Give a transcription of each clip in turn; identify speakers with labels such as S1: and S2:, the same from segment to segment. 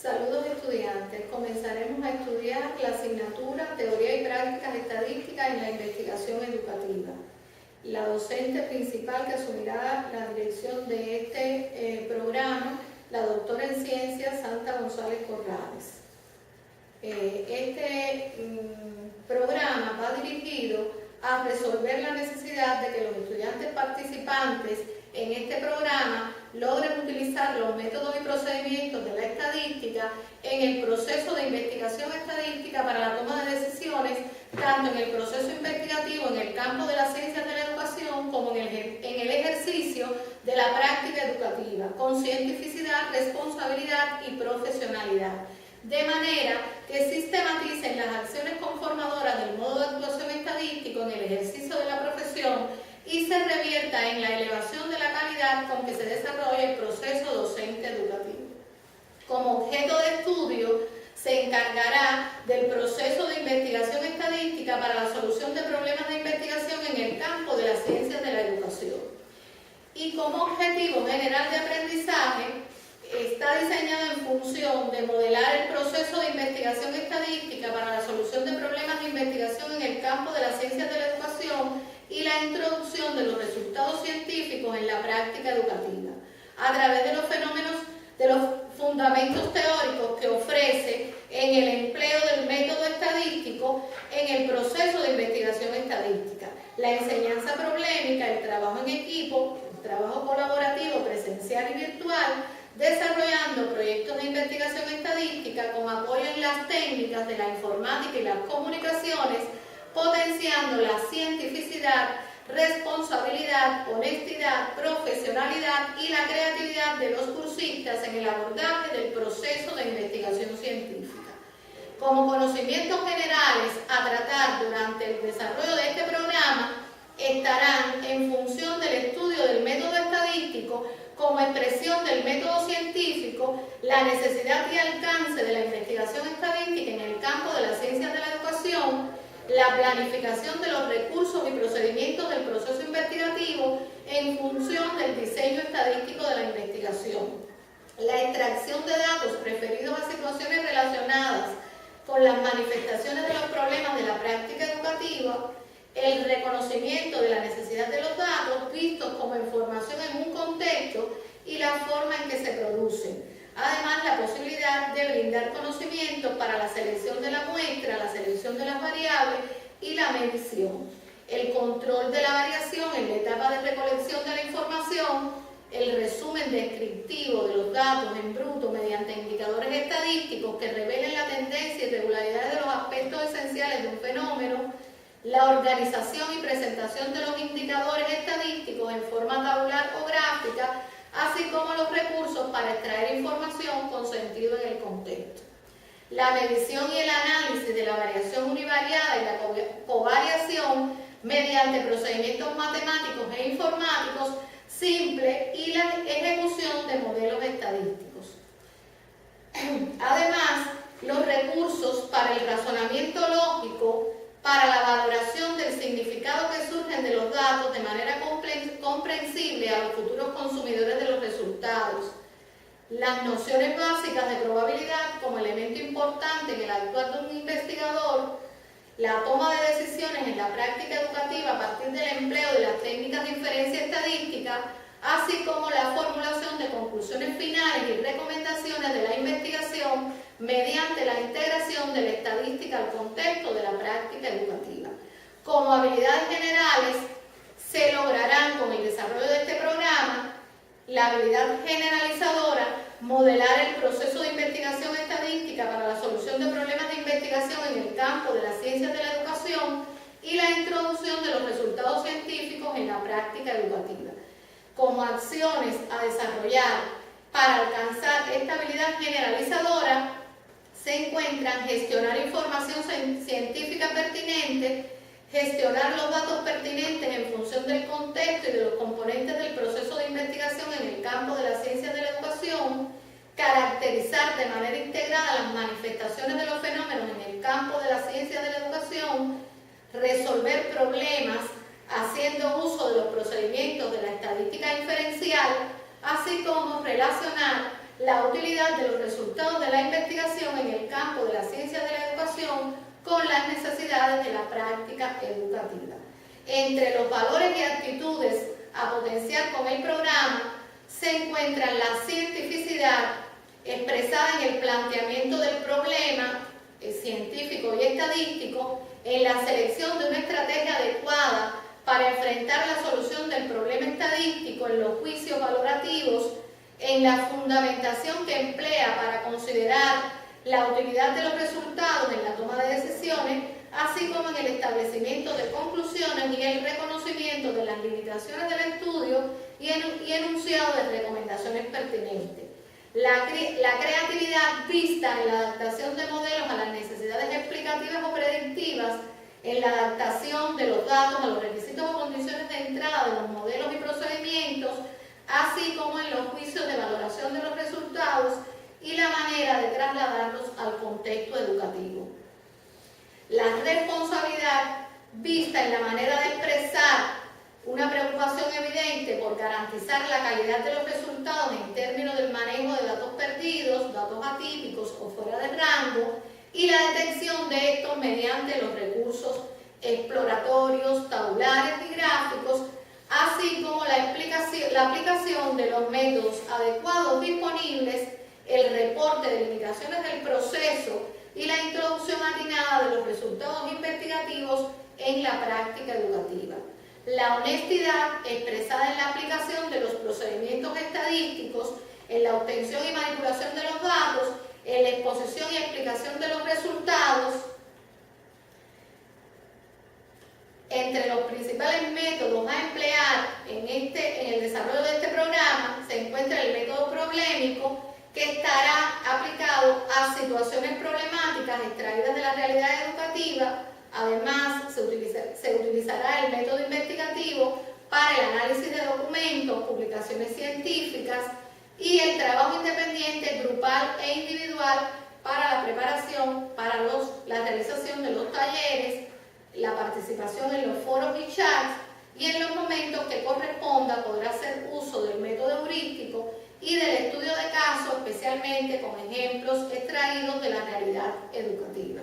S1: Saludos estudiantes. Comenzaremos a estudiar la asignatura Teoría y Prácticas Estadísticas en la Investigación Educativa. La docente principal que asumirá la dirección de este programa, la doctora en Ciencias Santa González Corrales. Este programa va dirigido a resolver la necesidad de que los estudiantes participantes en este programa logren utilizar los métodos y procedimientos de la estadística en el proceso de investigación estadística para la toma de decisiones, tanto en el proceso investigativo en el campo de las ciencias de la educación como en el ejercicio de la práctica educativa, con cientificidad, responsabilidad y profesionalidad, de manera que sistematicen las acciones conformadoras del modo de actuación estadístico en el ejercicio de la profesión y se revierta en la elevación de la calidad con que se desarrolla el proceso docente educativo. Como objeto de estudio, se encargará del proceso de investigación estadística para la solución de problemas de investigación en el campo de las ciencias de la educación. Y como objetivo general de aprendizaje, está diseñado en función de modelar el proceso de investigación estadística para la solución de problemas de investigación en el campo de las ciencias de la educación y la introducción de los resultados científicos en la práctica educativa, a través de los fenómenos, de los fundamentos teóricos que ofrece en el empleo del método estadístico en el proceso de investigación estadística, la enseñanza problemática, el trabajo en equipo, el trabajo colaborativo presencial y virtual, desarrollando proyectos de investigación estadística con apoyo en las técnicas de la informática y las comunicaciones, potenciando la cientificidad, responsabilidad, honestidad, profesionalidad y la creatividad de los cursistas en el abordaje del proceso de investigación científica. Como conocimientos generales a tratar durante el desarrollo de este programa estarán en función del estudio del método estadístico como expresión del método científico, la necesidad y alcance de la investigación estadística en el campo de las ciencias de la educación, la planificación de los recursos y procedimientos del proceso investigativo en función del diseño estadístico de la investigación, la extracción de datos referidos a situaciones relacionadas con las manifestaciones de los problemas de la práctica educativa, el reconocimiento de la necesidad de los datos vistos como información en un contexto y la forma en que se producen. Además, la posibilidad de brindar conocimientos para la selección de la muestra, la selección de las variables y la medición. El control de la variación en la etapa de recolección de la información, el resumen descriptivo de los datos en bruto mediante indicadores estadísticos que revelen la tendencia y regularidad de los aspectos esenciales de un fenómeno, la organización y presentación de los indicadores estadísticos en forma tabular o gráfica, así como los recursos para extraer información con sentido en el contexto. La medición y el análisis de la variación univariada y la covariación mediante procedimientos matemáticos e informáticos simples y la ejecución de modelos estadísticos. Además, los recursos para el razonamiento lógico, para la valoración del significado que surgen de los datos de manera comprensible a los futuros consumidores de los resultados, las nociones básicas de probabilidad como elemento importante en el actuar de un investigador, la toma de decisiones en la práctica educativa a partir del empleo de las técnicas de inferencia estadística, así como la formulación de conclusiones finales y recomendaciones de la investigación mediante la integración de la estadística al contexto de la práctica educativa. Como habilidades generales, se lograrán con el desarrollo de este programa la habilidad generalizadora, modelar el proceso de investigación estadística para la solución de problemas de investigación en el campo de las ciencias de la educación y la introducción de los resultados científicos en la práctica educativa. Como acciones a desarrollar para alcanzar esta habilidad generalizadora, se encuentran gestionar información científica pertinente, gestionar los datos pertinentes en función del contexto y de los componentes del proceso de investigación en el campo de las ciencias de la educación, caracterizar de manera integrada las manifestaciones de los fenómenos en el campo de las ciencias de la educación, resolver problemas haciendo uso de los procedimientos de la estadística inferencial, así como relacionar la utilidad de los resultados de la investigación en el campo de la ciencia de la educación con las necesidades de la práctica educativa. Entre los valores y actitudes a potenciar con el programa se encuentran la cientificidad expresada en el planteamiento del problema científico y estadístico, en la selección de una estrategia adecuada para enfrentar la solución del problema estadístico en los juicios valorativos, en la fundamentación que emplea para considerar la utilidad de los resultados en la toma de decisiones, así como en el establecimiento de conclusiones y el reconocimiento de las limitaciones del estudio y enunciado de recomendaciones pertinentes. La creatividad vista en la adaptación de modelos a las necesidades explicativas o predictivas, en la adaptación de los datos a los requisitos o condiciones de entrada de los modelos y procedimientos, así como en los juicios de valoración de los resultados y la manera de trasladarlos al contexto educativo. La responsabilidad vista en la manera de expresar una preocupación evidente por garantizar la calidad de los resultados en términos del manejo de datos perdidos, datos atípicos o fuera de rango, y la detección de estos mediante los recursos exploratorios, tabulares y gráficos, así como la aplicación de los métodos adecuados disponibles, el reporte de limitaciones del proceso y la introducción atinada de los resultados investigativos en la práctica educativa. La honestidad expresada en la aplicación de los procedimientos estadísticos, en la obtención y manipulación de los datos, en la exposición y explicación de los resultados. Entre los principales métodos a emplear en el desarrollo de este programa se encuentra el método problemático, que estará aplicado a situaciones problemáticas extraídas de la realidad educativa. Además, se utilizará el método investigativo para el análisis de documentos, publicaciones científicas y el trabajo independiente, grupal e individual para la preparación, para la realización de los talleres, la participación en los foros y chats, y en los momentos que corresponda podrá hacer uso del método heurístico y del estudio de casos, especialmente con ejemplos extraídos de la realidad educativa.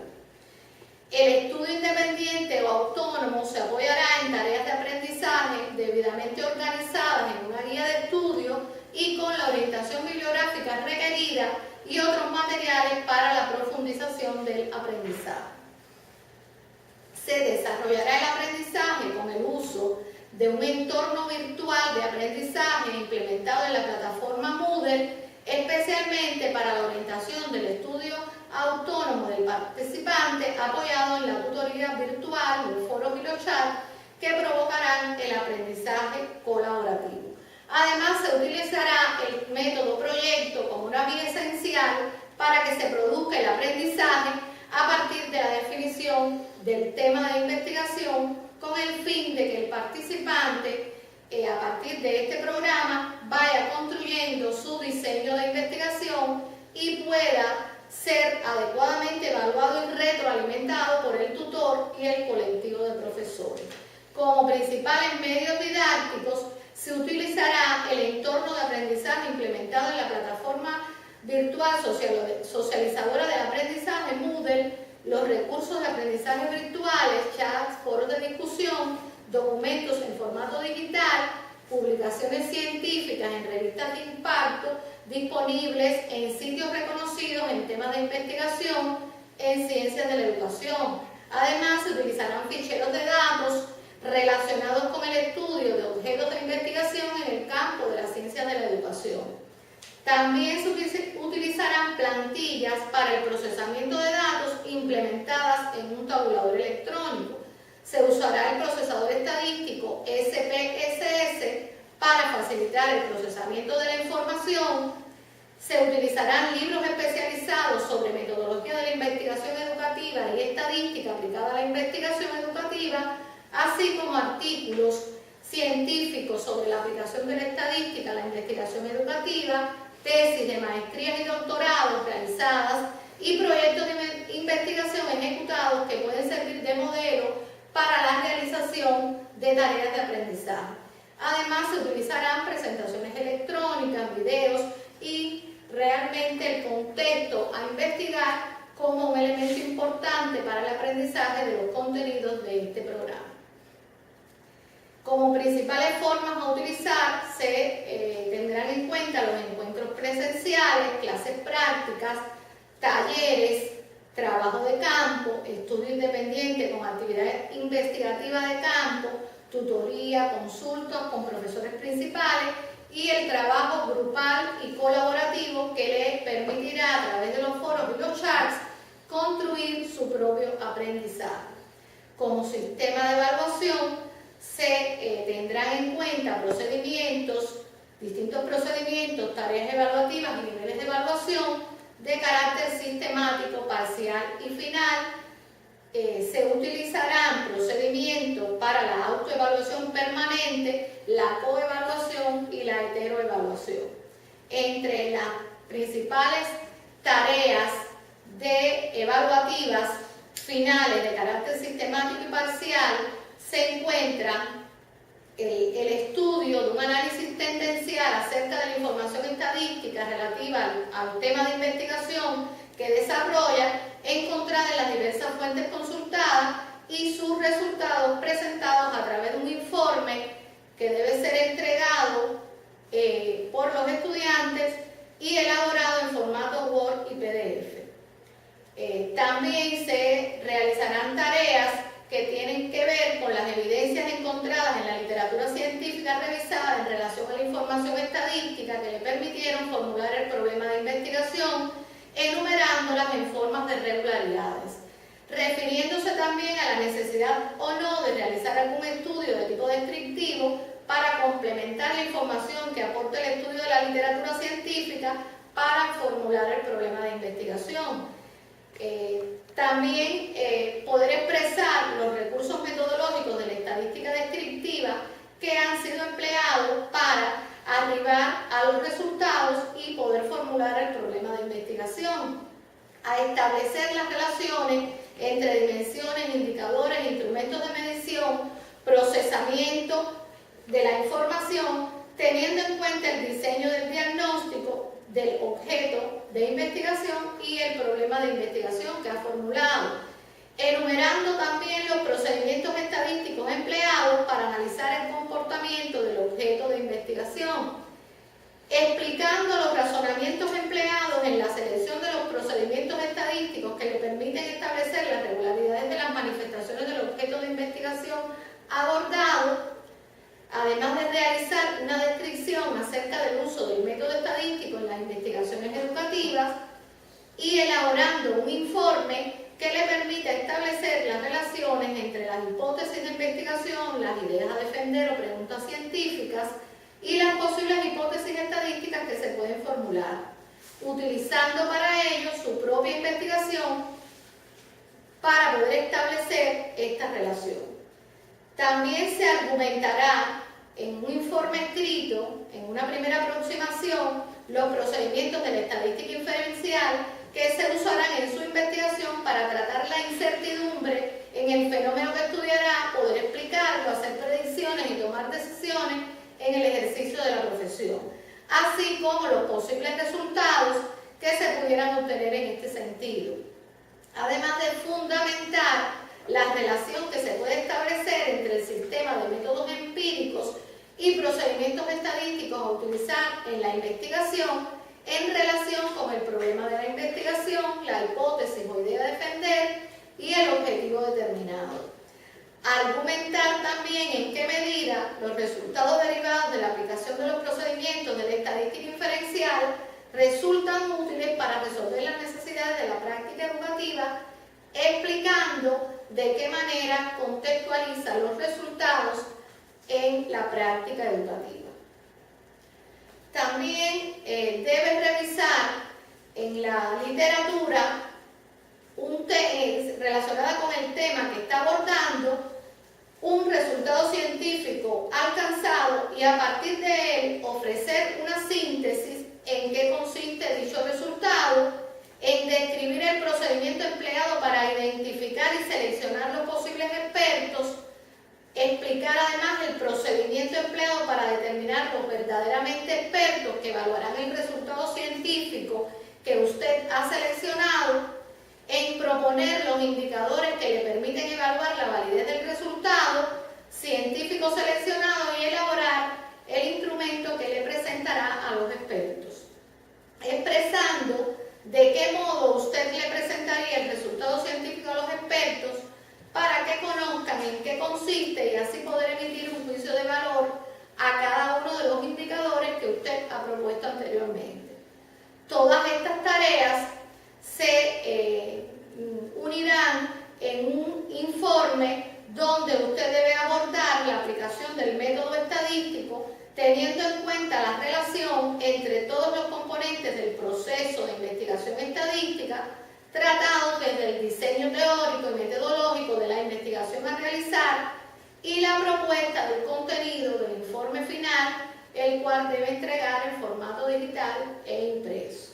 S1: El estudio independiente o autónomo se apoyará en tareas de aprendizaje debidamente organizadas en una guía de estudio y con la orientación bibliográfica requerida y otros materiales para la profundización del aprendizaje. Se desarrollará el aprendizaje con el uso de un entorno virtual de aprendizaje implementado en la plataforma Moodle, especialmente para la orientación del estudio autónomo del participante, apoyado en la tutoría virtual, los foros y los chats que provocarán el aprendizaje colaborativo. Además, se utilizará el método proyecto como una vía esencial para que se produzca el aprendizaje a partir de la definición del tema de investigación, con el fin de que el participante, a partir de este programa, vaya construyendo su diseño de investigación y pueda ser adecuadamente evaluado y retroalimentado por el tutor y el colectivo de profesores. Como principales medios didácticos, se utilizará el entorno de aprendizaje implementado en la plataforma virtual socializadora del aprendizaje Moodle, los recursos de aprendizaje virtuales, chats, foros de discusión, documentos en formato digital, publicaciones científicas en revistas de impacto disponibles en sitios reconocidos en temas de investigación en ciencias de la educación. Además, se utilizarán ficheros de datos relacionados con el estudio de objetos de investigación en el campo de la ciencia de la educación. También se utilizarán plantillas para el procesamiento de datos implementadas en un tabulador electrónico. Se usará el procesador estadístico SPSS para facilitar el procesamiento de la información. Se utilizarán libros especializados sobre metodología de la investigación educativa y estadística aplicada a la investigación educativa, así como artículos científicos sobre la aplicación de la estadística a la investigación educativa, tesis de maestrías y doctorados realizadas y proyectos de investigación ejecutados que pueden servir de modelo para la realización de tareas de aprendizaje. Además, se utilizarán presentaciones electrónicas, videos y realmente el contexto a investigar como un elemento importante para el aprendizaje de los contenidos de este programa. Como principales formas a utilizar se tendrán en cuenta los encuentros presenciales, clases prácticas, talleres, trabajo de campo, estudio independiente con actividades investigativas de campo, tutoría, consultas con profesores principales y el trabajo grupal y colaborativo que les permitirá a través de los foros y los chats construir su propio aprendizaje. Como sistema de evaluación se tendrán en cuenta distintos procedimientos, tareas evaluativas y niveles de evaluación de carácter sistemático, parcial y final. Se utilizarán procedimientos para la autoevaluación permanente, la coevaluación y la heteroevaluación. Entre las principales tareas evaluativas finales de carácter sistemático y parcial se encuentra el estudio de un análisis tendencial acerca de la información estadística relativa al tema de investigación que desarrolla, encontrada en las diversas fuentes consultadas y sus resultados presentados a través de un informe que debe ser entregado por los estudiantes y elaborado en formato Word y PDF. También se realizarán tareas que tienen que ver con las evidencias encontradas en la literatura científica revisada en relación a la información estadística que le permitieron formular el problema de investigación, enumerándolas en formas de regularidades, refiriéndose también a la necesidad o no de realizar algún estudio de tipo descriptivo para complementar la información que aporta el estudio de la literatura científica para formular el problema de investigación. También poder expresar los recursos metodológicos de la estadística descriptiva que han sido empleados para arribar a los resultados y poder formular el problema de investigación, a establecer las relaciones entre dimensiones, indicadores, instrumentos de medición, procesamiento de la información, teniendo en cuenta el diseño del diagnóstico del objeto de investigación y el problema de investigación que ha formulado, enumerando también los procedimientos estadísticos empleados para analizar el comportamiento del objeto de investigación, explicando los razonamientos empleados en la selección de los procedimientos estadísticos que le permiten establecer las regularidades de las manifestaciones del objeto de investigación abordado, además de realizar una descripción acerca del uso del método estadístico en las investigaciones educativas y elaborando un informe que le permita establecer las relaciones entre las hipótesis de investigación, las ideas a defender o preguntas científicas y las posibles hipótesis estadísticas que se pueden formular, utilizando para ello su propia investigación para poder establecer esta relación. También se argumentará en un informe escrito, en una primera aproximación, los procedimientos de la estadística inferencial que se usarán en su investigación para tratar la incertidumbre en el fenómeno que estudiará, poder explicarlo, hacer predicciones y tomar decisiones en el ejercicio de la profesión, así como los posibles resultados que se pudieran obtener en este sentido. Además de fundamentar la relación que se puede establecer entre el sistema de métodos empíricos y procedimientos estadísticos a utilizar en la investigación en relación con el problema de la investigación, la hipótesis o idea a defender y el objetivo determinado. Argumentar también en qué medida los resultados derivados de la aplicación de los procedimientos de la estadística inferencial resultan útiles para resolver las necesidades de la práctica educativa, explicando de qué manera contextualiza los resultados en la práctica educativa. También debe revisar en la literatura relacionada con el tema que está abordando un resultado científico alcanzado y a partir de él ofrecer una síntesis en qué consiste dicho resultado, en describir el procedimiento empleado para identificar y seleccionar los posibles expertos, explicar explicar además el procedimiento empleado para determinar los verdaderamente expertos que evaluarán el resultado científico que usted ha seleccionado, en proponer los indicadores que le permiten evaluar la validez del resultado científico seleccionado y elaborar el instrumento que le presentará a los expertos, expresando de qué modo usted le presentaría el resultado científico a los expertos para que conozcan en qué consiste y así poder emitir un juicio de valor a cada uno de los indicadores que usted ha propuesto anteriormente. Todas estas tareas se unirán en un informe donde usted debe abordar la aplicación del método estadístico teniendo en cuenta la relación entre todos los componentes del proceso de investigación estadística tratados desde el diseño teórico y metodológico de la investigación a realizar y la propuesta del contenido del informe final, el cual debe entregar en formato digital e impreso.